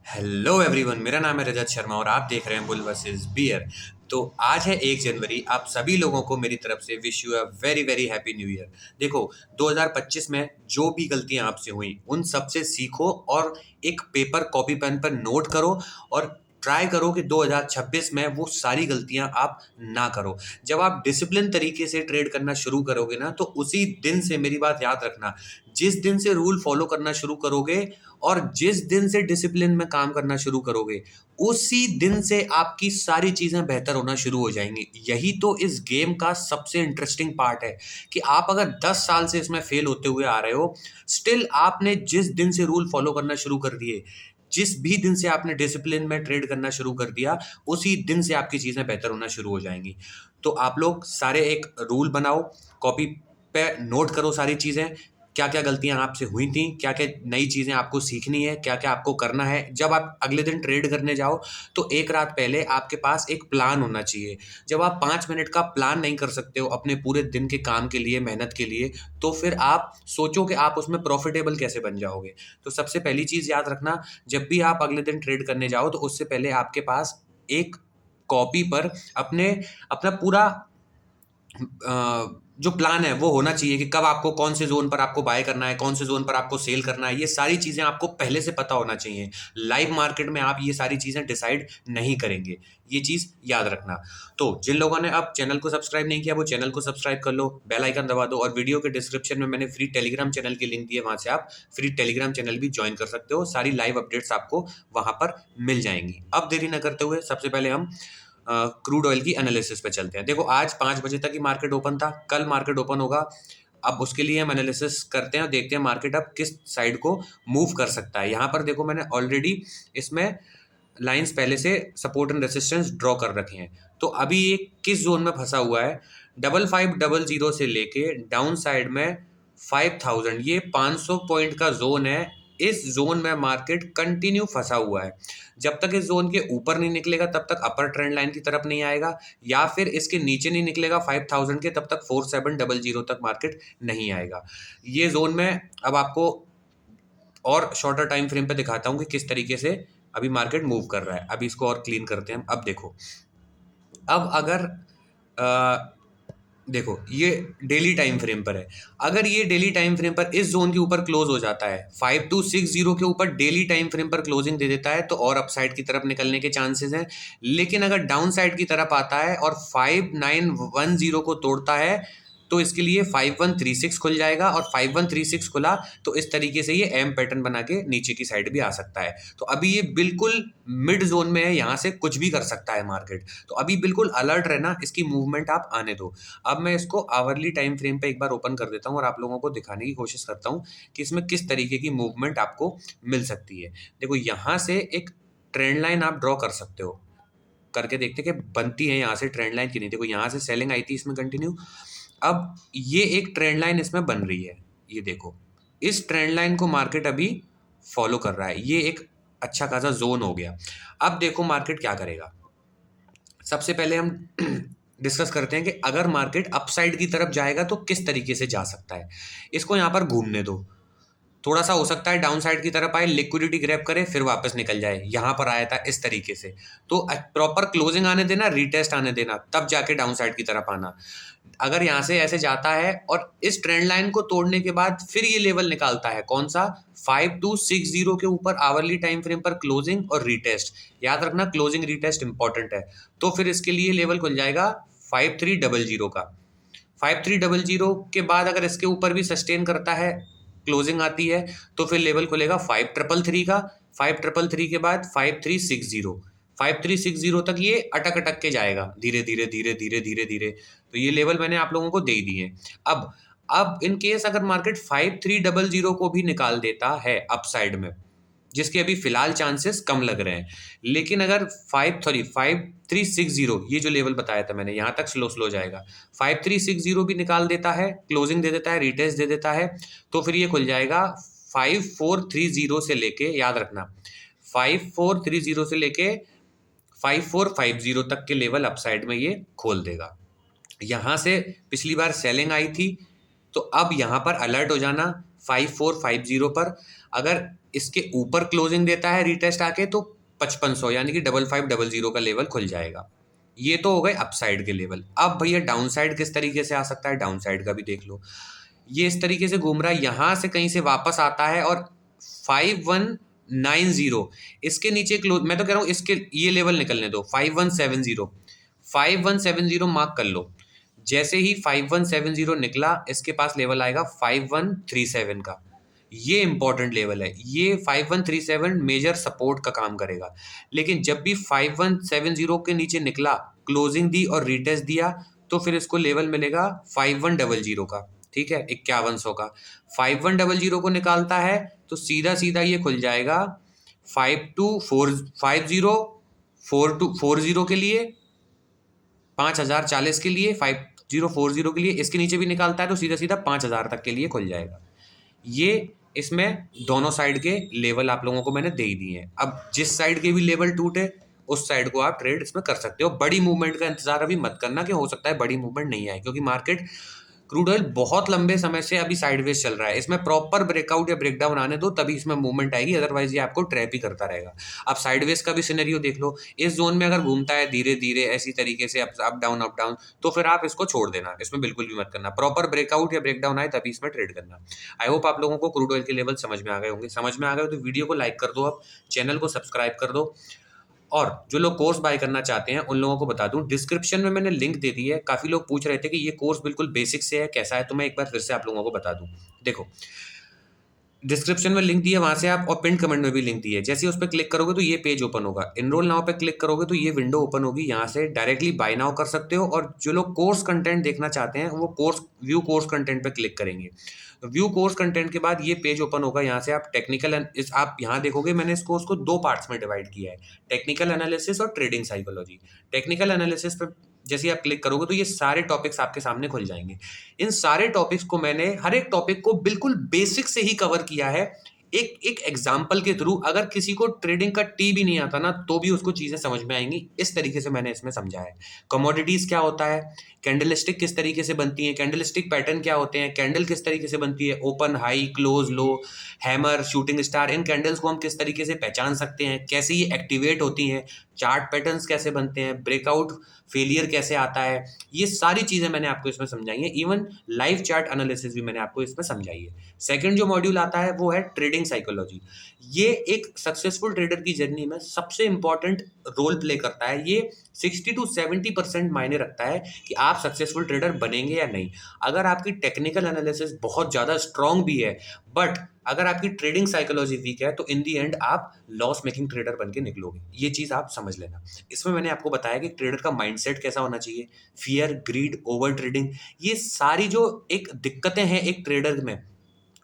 Hello everyone, मेरा नाम है रजत शर्मा और आप देख रहे हैं बुल वर्सेस बियर। तो आज है 1 जनवरी। आप सभी लोगों को मेरी तरफ से wish you a very very happy new year. देखो, 2025 में जो भी गलतियां आपसे हुई उन सब से सीखो और एक पेपर कॉपी पेन पर नोट करो और ट्राई करो कि 2026 में वो सारी गलतियां आप ना करो। जब आप डिसिप्लिन तरीके से ट्रेड करना शुरू करोगे ना, तो उसी दिन से, मेरी बात याद रखना, जिस दिन से रूल फॉलो करना शुरू करोगे और जिस दिन से डिसिप्लिन में काम करना शुरू करोगे, उसी दिन से आपकी सारी चीजें बेहतर होना शुरू हो जाएंगी। यही तो इस गेम का सबसे इंटरेस्टिंग पार्ट है कि आप अगर 10 साल से इसमें फेल होते हुए आ रहे हो, स्टिल आपने जिस दिन से रूल फॉलो करना शुरू कर दिए, जिस भी दिन से आपने डिसिप्लिन में ट्रेड करना शुरू कर दिया, उसी दिन से आपकी चीजें बेहतर होना शुरू हो जाएंगी। तो आप लोग सारे एक रूल बनाओ, कॉपी पे नोट करो सारी चीजें, क्या क्या गलतियां आपसे हुई थी, क्या क्या नई चीजें आपको सीखनी है, क्या क्या आपको करना है। जब आप अगले दिन ट्रेड करने जाओ तो एक रात पहले आपके पास एक प्लान होना चाहिए। जब आप 5 मिनट का प्लान नहीं कर सकते हो अपने पूरे दिन के काम के लिए, मेहनत के लिए, तो फिर आप सोचो कि आप उसमें प्रॉफिटेबल कैसे बन जाओगे। तो सबसे पहली चीज याद रखना, जब भी आप अगले दिन ट्रेड करने जाओ तो उससे पहले आपके पास एक कॉपी पर अपने अपना पूरा जो प्लान है वो होना चाहिए कि कब आपको कौन से जोन पर आपको बाय करना है, कौन से जोन पर आपको सेल करना है। ये सारी चीजें आपको पहले से पता होना चाहिए। लाइव मार्केट में आप ये सारी चीजें डिसाइड नहीं करेंगे, ये चीज याद रखना। तो जिन लोगों ने अब चैनल को सब्सक्राइब नहीं किया वो चैनल को सब्सक्राइब कर लो, बेल आइकन दबा दो, और वीडियो के डिस्क्रिप्शन में मैंने फ्री टेलीग्राम चैनल की लिंक दी है, वहां से आप फ्री टेलीग्राम चैनल भी ज्वाइन कर सकते हो। सारी लाइव अपडेट्स आपको वहां पर मिल जाएंगी। अब देरी न करते हुए सबसे पहले हम क्रूड ऑयल की एनालिसिस पे चलते हैं। देखो, आज 5 बजे तक ही मार्केट ओपन था, कल मार्केट ओपन होगा। अब उसके लिए हम एनालिसिस करते हैं और देखते हैं मार्केट अब किस साइड को मूव कर सकता है। यहाँ पर देखो, मैंने ऑलरेडी इसमें लाइंस पहले से सपोर्ट एंड रेसिस्टेंस ड्रॉ कर रखे हैं। तो अभी ये किस जोन में फंसा हुआ है, 5500 से लेके डाउन साइड में 5000, ये 500 पॉइंट का जोन है। इस जोन में मार्केट कंटिन्यू फंसा हुआ है। जब तक इस जोन के ऊपर नहीं निकलेगा तब तक अपर ट्रेंड लाइन की तरफ नहीं आएगा, या फिर इसके नीचे नहीं निकलेगा 5000 के, तब तक 4700 तक मार्केट नहीं आएगा। ये जोन में अब आपको और शॉर्टर टाइम फ्रेम पे दिखाता हूँ कि किस तरीके से अभी मार्केट मूव कर रहा है। अभी इसको और क्लीन करते हैं। अब देखो, अब अगर देखो, ये डेली टाइम फ्रेम पर है। अगर ये डेली टाइम फ्रेम पर इस जोन के ऊपर क्लोज हो जाता है, 5260 के ऊपर डेली टाइम फ्रेम पर क्लोजिंग दे देता है, तो और अपसाइड की तरफ निकलने के चांसेस हैं। लेकिन अगर डाउन साइड की तरफ आता है और 5910 को तोड़ता है, तो इसके लिए 5136 खुल जाएगा, और 5136 खुला तो इस तरीके से ये एम पैटर्न बना के नीचे की साइड भी आ सकता है। तो अभी ये बिल्कुल मिड जोन में है, यहाँ से कुछ भी कर सकता है मार्केट। तो अभी बिल्कुल अलर्ट रहना, इसकी मूवमेंट आप आने दो। अब मैं इसको आवरली टाइम फ्रेम पे एक बार ओपन कर देता हूँ और आप लोगों को दिखाने की कोशिश करता हूँ कि इसमें किस तरीके की मूवमेंट आपको मिल सकती है। देखो, यहाँ से एक ट्रेंड लाइन आप ड्रॉ कर सकते हो, करके देखते कि बनती है यहाँ से ट्रेंड लाइन की नहीं। देखो, यहाँ से सेलिंग आई थी इसमें कंटिन्यू। अब ये एक ट्रेंड लाइन इसमें बन रही है, ये देखो, इस ट्रेंड लाइन को मार्केट अभी फॉलो कर रहा है। ये एक अच्छा खासा जोन हो गया। अब देखो मार्केट क्या करेगा। सबसे पहले हम डिस्कस करते हैं कि अगर मार्केट अपसाइड की तरफ जाएगा तो किस तरीके से जा सकता है। इसको यहाँ पर घूमने दो, थोड़ा सा हो सकता है डाउन साइड की तरफ आए, लिक्विडिटी ग्रैब करे, फिर वापस निकल जाए। यहाँ पर आया था इस तरीके से, तो प्रॉपर क्लोजिंग आने देना, रीटेस्ट आने देना, तब जाके डाउन साइड की तरफ आना। अगर यहाँ से ऐसे जाता है और इस ट्रेंड लाइन को तोड़ने के बाद फिर ये लेवल निकालता है, कौन सा, 5260 के ऊपर आवरली टाइम फ्रेम पर क्लोजिंग और रीटेस्ट। याद रखना, क्लोजिंग रीटेस्ट इंपॉर्टेंट है। तो फिर इसके लिए लेवल खुल जाएगा 5300 का। 5300 के बाद अगर इसके ऊपर भी सस्टेन करता है, क्लोजिंग आती है, तो फिर लेवल खुलेगा 5333 का। 5333 के बाद 5360, 5360 तक ये अटक अटक के जाएगा, धीरे धीरे धीरे धीरे धीरे धीरे। तो ये लेवल मैंने आप लोगों को दे दिए। अब इन केस अगर मार्केट 5300 को भी निकाल देता है अपसाइड में, जिसके अभी फिलहाल चांसेस कम लग रहे हैं, लेकिन अगर 5360, ये जो लेवल बताया था मैंने, यहाँ तक स्लो स्लो जाएगा, 5360 भी निकाल देता है, क्लोजिंग दे देता है, रिटेस्ट दे देता है, तो फिर ये खुल जाएगा 5430 से लेके, याद रखना, 5430 से लेके 5450 तक के लेवल अपसाइड में ये खोल देगा। यहाँ से पिछली बार सेलिंग आई थी, तो अब यहाँ पर अलर्ट हो जाना 5450 पर। अगर इसके ऊपर क्लोजिंग देता है रीटेस्ट आके तो 5500 यानी कि 5500 का लेवल खुल जाएगा। ये तो हो गए अपसाइड के लेवल। अब भैया डाउन साइड किस तरीके से आ सकता है, डाउन साइड का भी देख लो। ये इस तरीके से घूम रहा है, यहां से कहीं से वापस आता है और 5190 इसके नीचे क्लोज, मैं तो कह रहा हूं इसके ये लेवल निकलने दो, 5170 मार्क कर लो। जैसे ही 5170 निकला इसके पास लेवल आएगा 5137 का, ये इंपॉर्टेंट लेवल है। ये 5137 मेजर सपोर्ट का काम करेगा। लेकिन जब भी 5170 के नीचे निकला, क्लोजिंग दी और रीटेस्ट दिया, तो फिर इसको लेवल मिलेगा 5100 का, ठीक है, 5100 का। 5100 को निकालता है तो सीधा सीधा ये खुल जाएगा 5240 के लिए, 5040 के लिए, 5040 के लिए। इसके नीचे भी निकालता है तो सीधा सीधा 5000 तक के लिए खुल जाएगा। ये इसमें दोनों साइड के लेवल आप लोगों को मैंने दे ही दिए हैं। अब जिस साइड के भी लेवल टूटे उस साइड को आप ट्रेड इसमें कर सकते हो। बड़ी मूवमेंट का इंतजार अभी मत करना कि हो सकता है बड़ी मूवमेंट नहीं आए, क्योंकि मार्केट क्रूड ऑयल बहुत लंबे समय से अभी साइडवेज चल रहा है। इसमें प्रॉपर ब्रेकआउट या ब्रेकडाउन आने दो तभी इसमें मूवमेंट आएगी, अदरवाइज ये आपको ट्रैप ही करता रहेगा। अब साइडवेज का भी सिनेरियो देख लो, इस जोन में अगर घूमता है धीरे धीरे ऐसी तरीके से अप डाउन, तो फिर आप इसको छोड़ देना, इसमें बिल्कुल भी मत करना। प्रॉपर ब्रेकआउट या ब्रेकडाउन आए तभी इसमें ट्रेड करना। आई होप आप लोगों को क्रूड ऑयल के लेवल समझ में आ गए होंगे। समझ में आ गए तो वीडियो को लाइक कर दो, अब चैनल को सब्सक्राइब कर दो। और जो लोग कोर्स बाय करना चाहते हैं उन लोगों को बता दूं, डिस्क्रिप्शन में मैंने लिंक दे दी है। काफ़ी लोग पूछ रहे थे कि ये कोर्स बिल्कुल बेसिक से है, कैसा है, तो मैं एक बार फिर से आप लोगों को बता दूं। देखो, डिस्क्रिप्शन में लिंक दी है, वहां से आप, और पिन कमेंट में भी लिंक दी है। जैसे उस पर क्लिक करोगे तो ये पेज ओपन होगा। इनरोल नाउ पे क्लिक करोगे तो ये विंडो ओपन होगी, यहाँ से डायरेक्टली बाय नाउ कर सकते हो। और जो लोग कोर्स कंटेंट देखना चाहते हैं वो व्यू कोर्स कंटेंट पे क्लिक करेंगे। व्यू कोर्स कंटेंट के बाद ये पेज ओपन होगा, यहाँ से आप आप यहाँ देखोगे मैंने इस कोर्स को 2 पार्ट्स में डिवाइड किया है, टेक्निकल एनालिसिस और ट्रेडिंग साइकोलॉजी। टेक्निकल एनालिसिस पे जैसे आप क्लिक करोगे तो ये सारे टॉपिक्स आपके सामने खुल जाएंगे। इन सारे टॉपिक्स को मैंने हर एक टॉपिक को बिल्कुल बेसिक से ही कवर किया है, एक एक एग्जाम्पल के थ्रू। अगर किसी को ट्रेडिंग का टी भी नहीं आता ना तो भी उसको चीजें समझ में आएंगी, इस तरीके से मैंने इसमें समझा है। कमोडिटीज क्या होता है, कैंडलस्टिक किस तरीके से बनती है, कैंडलस्टिक पैटर्न क्या होते हैं, कैंडल किस तरीके से बनती है, ओपन हाई क्लोज लो, हैमर, शूटिंग स्टार, इन कैंडल्स को हम किस तरीके से पहचान सकते हैं, कैसे ये एक्टिवेट होती हैं, चार्ट पैटर्न्स कैसे बनते हैं, ब्रेकआउट फेलियर कैसे आता है, ये सारी चीजें मैंने आपको इसमें समझाई है। इवन लाइव चार्ट एनालिसिस भी मैंने आपको इसमें समझाई है। सेकंड जो मॉड्यूल आता है वो है ट्रेडिंग साइकोलॉजी। ये एक सक्सेसफुल ट्रेडर की जर्नी में सबसे इंपॉर्टेंट रोल प्ले करता है। ये 60 to 70% मायने रखता है कि आप सक्सेसफुल ट्रेडर बनेंगे या नहीं। अगर आपकी टेक्निकल एनालिसिस बहुत ज़्यादा स्ट्रांग भी है, बट अगर आपकी ट्रेडिंग साइकोलॉजी वीक है, तो इन दी एंड आप लॉस मेकिंग ट्रेडर बन के निकलोगे। ये चीज़ आप समझ लेना। इसमें मैंने आपको बताया कि ट्रेडर का माइंडसेट कैसा होना चाहिए, फियर, ग्रीड, ओवर ट्रेडिंग, ये सारी जो एक दिक्कतें हैं एक ट्रेडर में,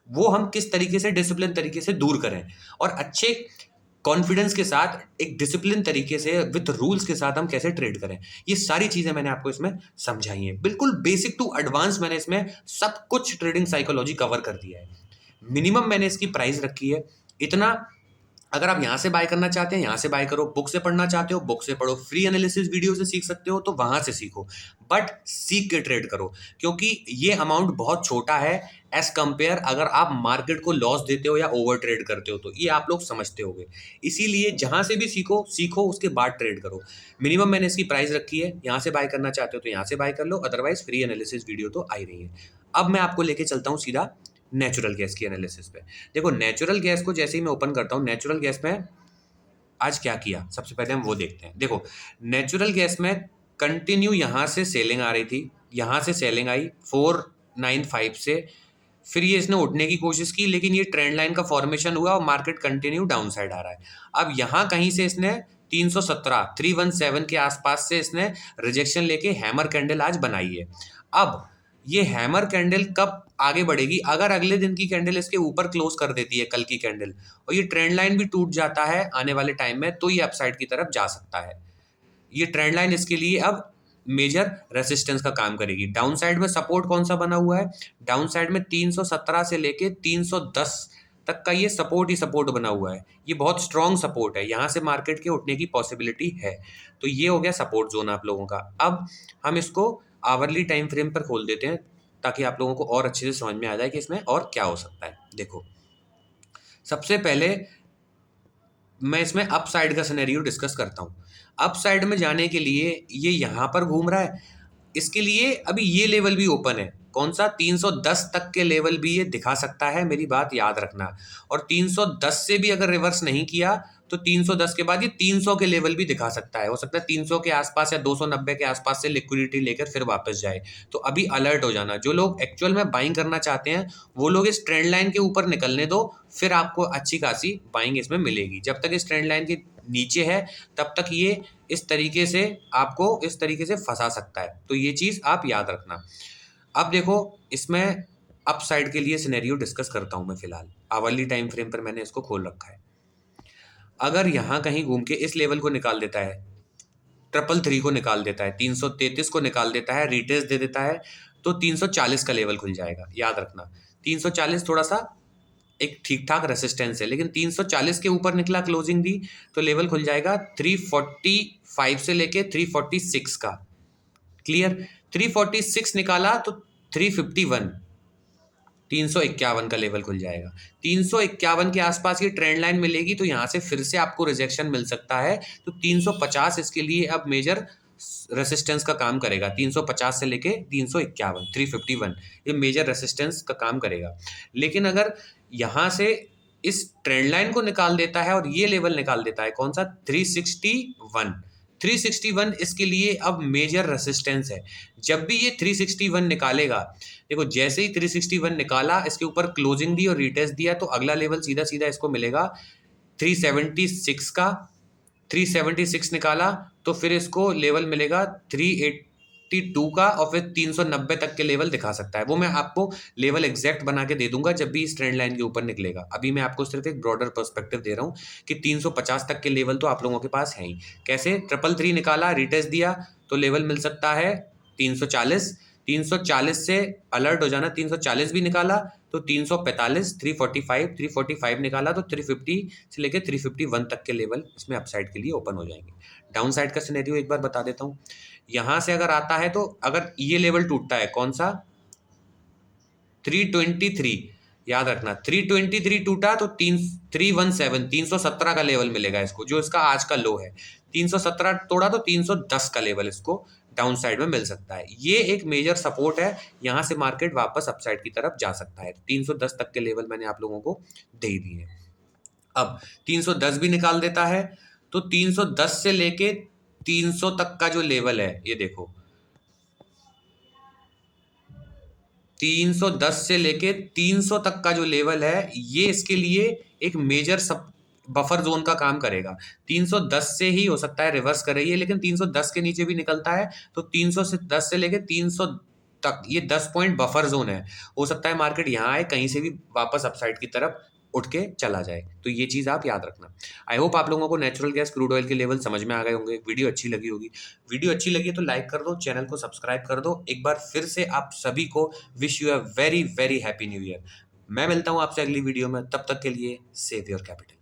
वो हम किस तरीके से डिसिप्लिन तरीके से दूर करें, और अच्छे कॉन्फिडेंस के साथ एक डिसिप्लिन तरीके से विद रूल्स के साथ हम कैसे ट्रेड करें, ये सारी चीजें मैंने आपको इसमें समझाई हैं। बिल्कुल बेसिक टू एडवांस मैंने इसमें सब कुछ ट्रेडिंग साइकोलॉजी कवर कर दिया है। मिनिमम मैंने इसकी प्राइस रखी है इतना। अगर आप यहाँ से बाय करना चाहते हैं यहाँ से बाय करो, बुक से पढ़ना चाहते हो बुक से पढ़ो, फ्री एनालिसिस वीडियो से सीख सकते हो तो वहां से सीखो, बट सीख के ट्रेड करो, क्योंकि ये अमाउंट बहुत छोटा है एज कंपेयर अगर आप मार्केट को लॉस देते हो या ओवर ट्रेड करते हो, तो ये आप लोग समझते होगे। इसीलिए जहां से भी सीखो सीखो उसके बाद ट्रेड करो। मिनिमम मैंने इसकी प्राइस रखी है, यहाँ से बाय करना चाहते हो तो यहाँ से बाय कर लो, अदरवाइज फ्री एनालिसिस वीडियो तो आ ही रही है। अब मैं आपको लेके चलता हूँ सीधा नेचुरल गैस की एनालिसिस पे। देखो, नेचुरल गैस को जैसे ही मैं ओपन करता हूँ, नेचुरल गैस में आज क्या किया सबसे पहले हम वो देखते हैं। देखो, नेचुरल गैस में कंटिन्यू यहाँ से सेलिंग आ रही थी, यहाँ से सेलिंग आई 495 से, फिर ये इसने उठने की कोशिश की, लेकिन ये ट्रेंड लाइन का फॉर्मेशन हुआ और मार्केट कंटिन्यू डाउन साइड आ रहा है। अब यहाँ कहीं से इसने 317 के आसपास से इसने रिजेक्शन लेके हैमर कैंडल आज बनाई है। अब ये हैमर कैंडल कब आगे बढ़ेगी, अगर अगले दिन की कैंडल इसके ऊपर क्लोज कर देती है, कल की कैंडल, और ये ट्रेंड लाइन भी टूट जाता है आने वाले टाइम में, तो ये अपसाइड की तरफ जा सकता है। ये ट्रेंड लाइन इसके लिए अब मेजर रेसिस्टेंस का काम करेगी। डाउन साइड में सपोर्ट कौन सा बना हुआ है, डाउन साइड में 317 से लेके 310 तक का ये सपोर्ट ही सपोर्ट बना हुआ है। ये बहुत स्ट्रॉन्ग सपोर्ट है, यहाँ से मार्केट के उठने की पॉसिबिलिटी है। तो ये हो गया सपोर्ट जोन आप लोगों का। अब हम इसको आवरली टाइम फ्रेम पर खोल देते हैं ताकि आप लोगों को और अच्छे से समझ में आ जाए कि इसमें और क्या हो सकता है। देखो, सबसे पहले मैं इसमें अप साइड का सिनेरियो डिस्कस करता हूँ। अप साइड में जाने के लिए ये यहाँ पर घूम रहा है, इसके लिए अभी ये लेवल भी ओपन है। कौन सा? 310 तक के लेवल भी ये दिखा सकता है, मेरी बात याद रखना। और 310 से भी अगर रिवर्स नहीं किया तो 310 के बाद ये 300 के लेवल भी दिखा सकता है। हो सकता है 300 के आसपास या 290 के आसपास से लिक्विडिटी लेकर फिर वापस जाए। तो अभी अलर्ट हो जाना। जो लोग एक्चुअल में बाइंग करना चाहते हैं वो लोग इस ट्रेंड लाइन के ऊपर निकलने दो, फिर आपको अच्छी खासी बाइंग इसमें मिलेगी। जब तक इस ट्रेंड लाइन के नीचे है तब तक ये इस तरीके से आपको इस तरीके से फंसा सकता है। तो ये चीज़ आप याद रखना। अब देखो, इसमें अप साइड के लिए सिनेरियो डिस्कस करता हूं मैं। फिलहाल आवरली टाइम फ्रेम पर मैंने इसको खोल रखा है। अगर यहां कहीं घूम के इस लेवल को निकाल देता है, 333 को निकाल देता है, 333 को निकाल देता है, रिटेस्ट दे देता है, तो 340 का लेवल खुल जाएगा। याद रखना, 340 थोड़ा सा एक ठीक ठाक रेसिस्टेंस है, लेकिन 340 के ऊपर निकला, क्लोजिंग दी, तो लेवल खुल जाएगा 345 से लेके 346 का। क्लियर? 346 निकाला तो 351, 351 का लेवल खुल जाएगा। 351 के आसपास ये ट्रेंड लाइन मिलेगी तो यहाँ से फिर से आपको रिजेक्शन मिल सकता है। तो 350 इसके लिए अब मेजर रेसिस्टेंस का काम करेगा। 350 से लेके 351, 351 ये मेजर रेसिस्टेंस का काम करेगा। लेकिन अगर यहाँ से इस ट्रेंड लाइन को निकाल देता है और ये लेवल निकाल देता है, कौन सा? 361, 361 इसके लिए अब मेजर रेसिस्टेंस है। जब भी ये 361 निकालेगा, देखो जैसे ही 361 निकाला, इसके ऊपर क्लोजिंग दी और रिटेस्ट दिया, तो अगला लेवल सीधा सीधा इसको मिलेगा 376 का। 376 निकाला तो फिर इसको लेवल मिलेगा 382 का, और फिर 390 तक के लेवल दिखा सकता है। वो मैं आपको लेवल एग्जैक्ट बना के दे दूंगा जब भी इस ट्रेंड लाइन के ऊपर निकलेगा। अभी मैं आपको सिर्फ एक ब्रॉडर पर्सपेक्टिव दे रहा हूँ कि 350 तक के लेवल तो आप लोगों के पास है ही। कैसे? 333 निकाला, रिटेस्ट दिया, तो लेवल मिल सकता है 340। 340 से अलर्ट हो जाना, 340 भी निकाला तो 345, 345, 345 निकाला तो 350 से लेकर 351 तक के लेवल इसमें अपसाइड के लिए ओपन हो जाएंगे। डाउन साइड का सिनेरियो एक बार बता देता हूँ। यहां से अगर आता है तो अगर ये लेवल टूटता है, कौन सा? 323, याद रखना, 323 टूटा तो 317, 317 का लेवल मिलेगा इसको, जो इसका आज का लो है। 317 तोड़ा तो 310 का लेवल इसको डाउन साइड में मिल सकता है। ये एक मेजर सपोर्ट है, यहां से मार्केट वापस अपसाइड की तरफ जा सकता है। 310 तक के लेवल मैंने आप लोगों को दे दिए। अब 310 भी निकाल देता है तो 310 से लेके 300 तक का जो लेवल है, ये देखो 310 से लेके 300 तक का जो लेवल है, ये इसके लिए एक मेजर सब बफर जोन का काम करेगा। 310 से ही हो सकता है रिवर्स करे ये, लेकिन 310 के नीचे भी निकलता है तो 310 से लेके 300 तक ये 10 पॉइंट बफर जोन है। हो सकता है मार्केट यहाँ आए, कहीं से भी वापस अपसाइड की तरफ उठ के चला जाए। तो ये चीज़ आप याद रखना। आई होप आप लोगों को नेचुरल गैस, क्रूड ऑयल के लेवल समझ में आ गए होंगे। वीडियो अच्छी लगी होगी। वीडियो अच्छी लगी है तो लाइक कर दो, चैनल को सब्सक्राइब कर दो। एक बार फिर से आप सभी को wish you a very very happy new year. मैं मिलता हूँ आपसे अगली वीडियो में, तब तक के लिए सेव योर कैपिटल।